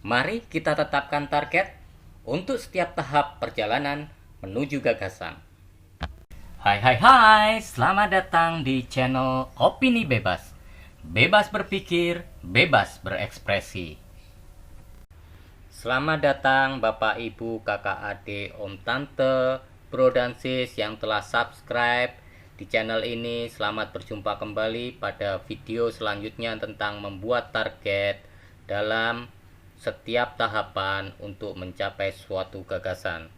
Mari kita tetapkan target untuk setiap tahap perjalanan menuju gagasan. Hai, selamat datang di channel Opini Bebas. Bebas berpikir, bebas berekspresi. Selamat datang Bapak, Ibu, Kakak, Adik, Om, Tante, Bro dan Sis yang telah subscribe di channel ini. Selamat berjumpa kembali pada video selanjutnya tentang membuat target dalam setiap tahapan untuk mencapai suatu gagasan.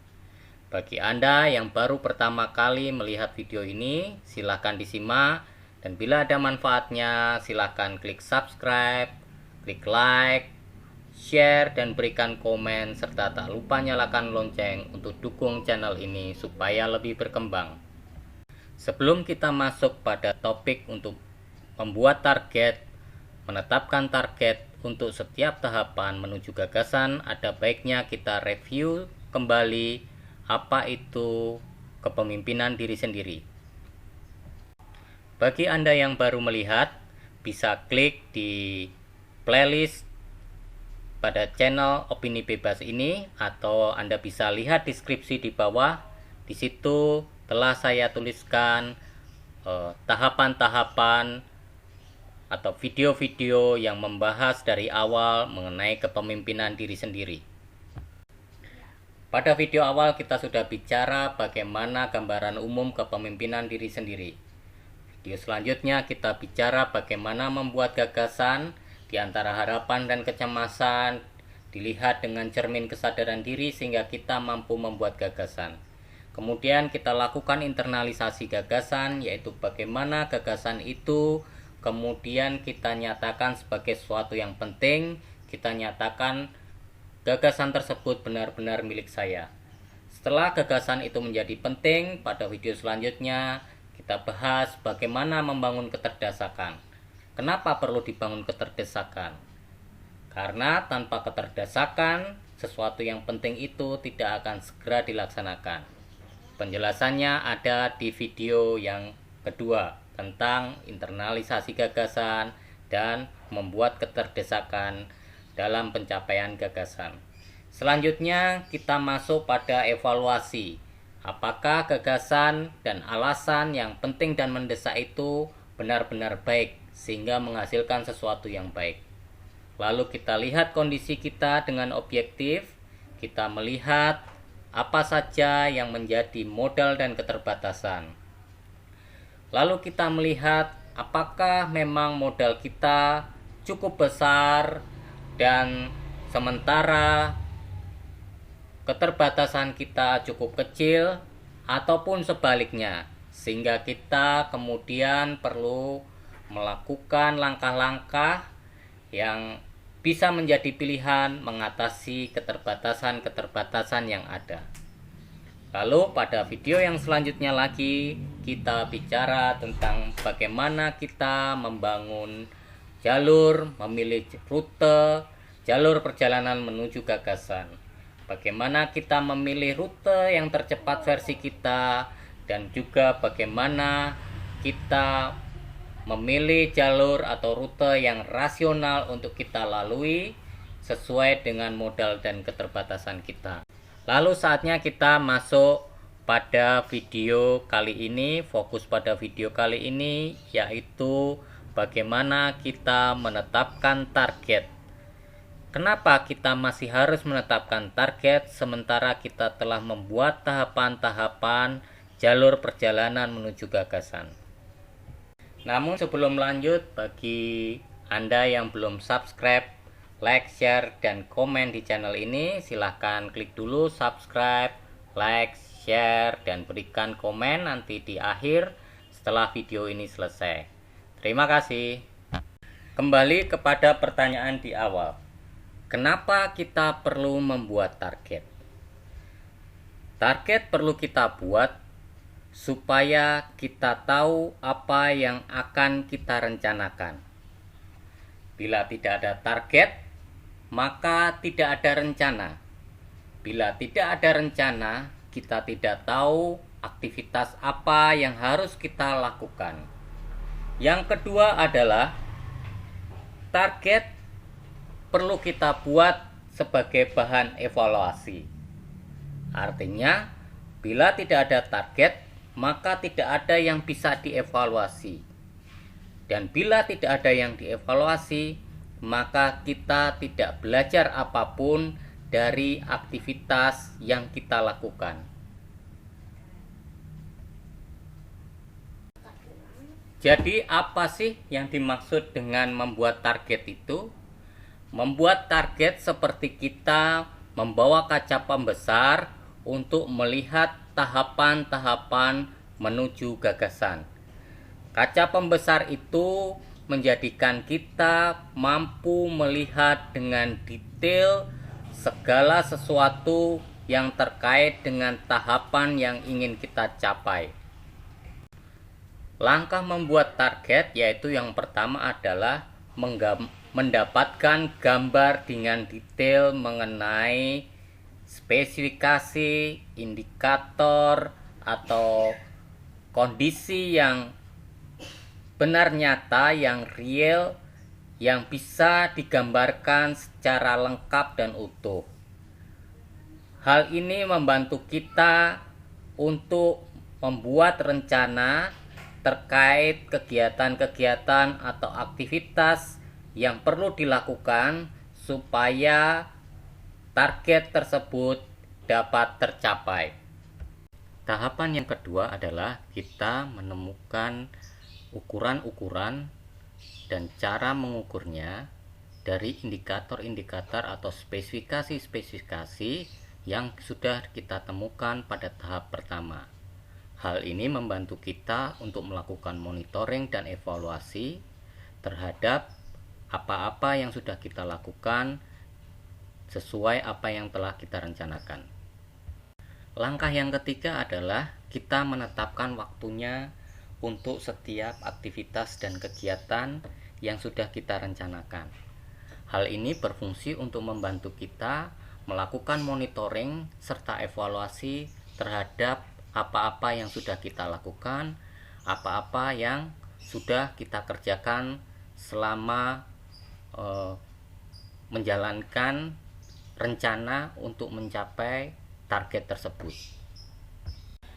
Bagi Anda yang baru pertama kali melihat video ini, silahkan disimak, dan bila ada manfaatnya silahkan klik subscribe, klik like, share, dan berikan komen, serta tak lupa nyalakan lonceng untuk dukung channel ini supaya lebih berkembang. Sebelum kita masuk pada topik untuk membuat target, menetapkan target untuk setiap tahapan menuju gagasan, ada baiknya kita review kembali apa itu kepemimpinan diri sendiri. Bagi Anda yang baru melihat, bisa klik di playlist pada channel Opini Bebas ini, atau Anda bisa lihat deskripsi di bawah. Di situ telah saya tuliskan tahapan-tahapan atau video-video yang membahas dari awal mengenai kepemimpinan diri sendiri. Pada video awal kita sudah bicara bagaimana gambaran umum kepemimpinan diri sendiri. Video selanjutnya kita bicara bagaimana membuat gagasan di antara harapan dan kecemasan, dilihat dengan cermin kesadaran diri sehingga kita mampu membuat gagasan. Kemudian kita lakukan internalisasi gagasan, yaitu bagaimana gagasan itu kemudian kita nyatakan sebagai sesuatu yang penting. Kita nyatakan gagasan tersebut benar-benar milik saya. Setelah gagasan itu menjadi penting, pada video selanjutnya kita bahas bagaimana membangun keterdesakan. Kenapa perlu dibangun keterdesakan? Karena tanpa keterdesakan, sesuatu yang penting itu tidak akan segera dilaksanakan. Penjelasannya ada di video yang kedua tentang internalisasi gagasan dan membuat keterdesakan dalam pencapaian gagasan. Selanjutnya kita masuk pada evaluasi. Apakah gagasan dan alasan yang penting dan mendesak itu benar-benar baik sehingga menghasilkan sesuatu yang baik. Lalu kita lihat kondisi kita dengan objektif. Kita melihat apa saja yang menjadi modal dan keterbatasan. Lalu kita melihat apakah memang modal kita cukup besar dan sementara keterbatasan kita cukup kecil, ataupun sebaliknya, sehingga kita kemudian perlu melakukan langkah-langkah yang bisa menjadi pilihan mengatasi keterbatasan-keterbatasan yang ada. Lalu pada video yang selanjutnya lagi kita bicara tentang bagaimana kita membangun jalur, memilih rute, jalur perjalanan menuju gagasan. Bagaimana kita memilih rute yang tercepat versi kita, dan juga bagaimana kita memilih jalur atau rute yang rasional untuk kita lalui sesuai dengan modal dan keterbatasan kita. Lalu saatnya kita masuk pada video kali ini, fokus pada video kali ini, yaitu bagaimana kita menetapkan target. Kenapa kita masih harus menetapkan target sementara kita telah membuat tahapan-tahapan jalur perjalanan menuju gagasan? Namun sebelum lanjut, bagi Anda yang belum subscribe, like, share, dan komen di channel ini, silahkan klik dulu subscribe, like, share, dan berikan komen nanti di akhir setelah video ini selesai. Terima kasih. Kembali kepada pertanyaan di awal. Kenapa kita perlu membuat target? Target perlu kita buat supaya kita tahu apa yang akan kita rencanakan. Bila tidak ada target, maka tidak ada rencana. Bila tidak ada rencana, kita tidak tahu aktivitas apa yang harus kita lakukan. Yang kedua adalah target perlu kita buat sebagai bahan evaluasi. Artinya, bila tidak ada target, maka tidak ada yang bisa dievaluasi. Dan bila tidak ada yang dievaluasi, maka kita tidak belajar apapun dari aktivitas yang kita lakukan. Jadi apa sih yang dimaksud dengan membuat target itu? Membuat target seperti kita membawa kaca pembesar untuk melihat tahapan-tahapan menuju gagasan. Kaca pembesar itu menjadikan kita mampu melihat dengan detail segala sesuatu yang terkait dengan tahapan yang ingin kita capai. Langkah membuat target yaitu yang pertama adalah mendapatkan gambar dengan detail mengenai spesifikasi, indikator, atau kondisi yang benar nyata, yang real, yang bisa digambarkan secara lengkap dan utuh. Hal ini membantu kita untuk membuat rencana terkait kegiatan-kegiatan atau aktivitas yang perlu dilakukan supaya target tersebut dapat tercapai. Tahapan yang kedua adalah kita menemukan ukuran-ukuran dan cara mengukurnya dari indikator-indikator atau spesifikasi-spesifikasi yang sudah kita temukan pada tahap pertama. Hal ini membantu kita untuk melakukan monitoring dan evaluasi terhadap apa-apa yang sudah kita lakukan sesuai apa yang telah kita rencanakan. Langkah yang ketiga adalah kita menetapkan waktunya untuk setiap aktivitas dan kegiatan yang sudah kita rencanakan. Hal ini berfungsi untuk membantu kita melakukan monitoring serta evaluasi terhadap apa-apa yang sudah kita lakukan, apa-apa yang sudah kita kerjakan selama menjalankan rencana untuk mencapai target tersebut.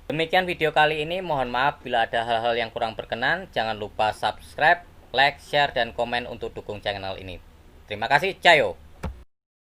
Demikian video kali ini, mohon maaf bila ada hal-hal yang kurang berkenan. Jangan lupa subscribe, like, share, dan komen untuk dukung channel ini. Terima kasih, Cayo.